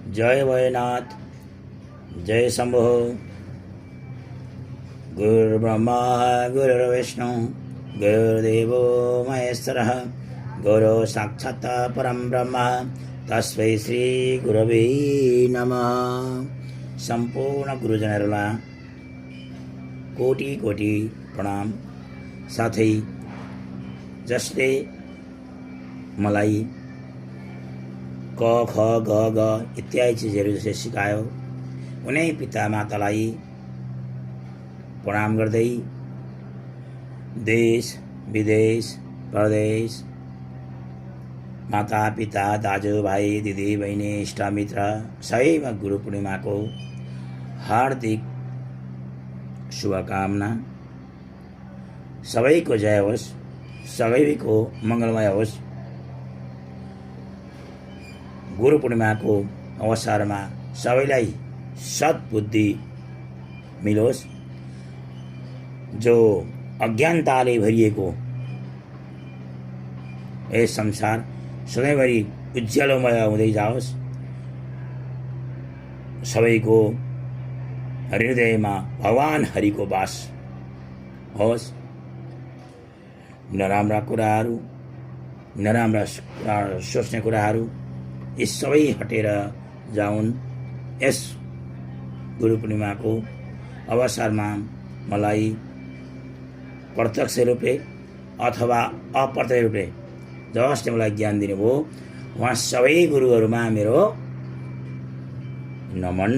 जय भोलेनाथ, जय शंभो। गुरुर्ब्रह्मा गुरुर्विष्णु गुरुर्देवो महेश्वरः, गुरु साक्षात् परं ब्रह्म तस्मै श्री गुरवे नमः। सम्पूर्ण गुरुजनहरूलाई कोटि कोटि प्रणाम। साथै जसले मलाई क ख ग ग इत्यादि चिजहरू जसले सिकायो उनै पिता मातालाई प्रणाम गर्दै देश विदेश प्रदेश माता पिता दाजुभाइ दिदी बहिनी इष्टमित्र सबैमा गुरु पूर्णिमाको हार्दिक शुभकामना। सबैको जय होस्, सबैको मङ्गलमय होस्। गुरु पूर्णिमाको अवसरमा सबैलाई सद्बुद्धि मिलोस्। जो अज्ञानताले भरिएको यस संसार सधैँभरि उज्यालोमय हुँदै जाओस्। सबैको हृदयमा भगवान हरिको वास होस्। नराम्रा कुराहरू, नराम्रा सोच्ने कुराहरू यी सबै हटेर जाउन्। यस गुरु पूर्णिमाको अवसरमा मलाई प्रत्यक्ष रूपले अथवा अप्रत्यक्ष रूपले जसले मलाई ज्ञान दिनुभयो उहाँ सबै गुरुहरूमा मेरो नमन।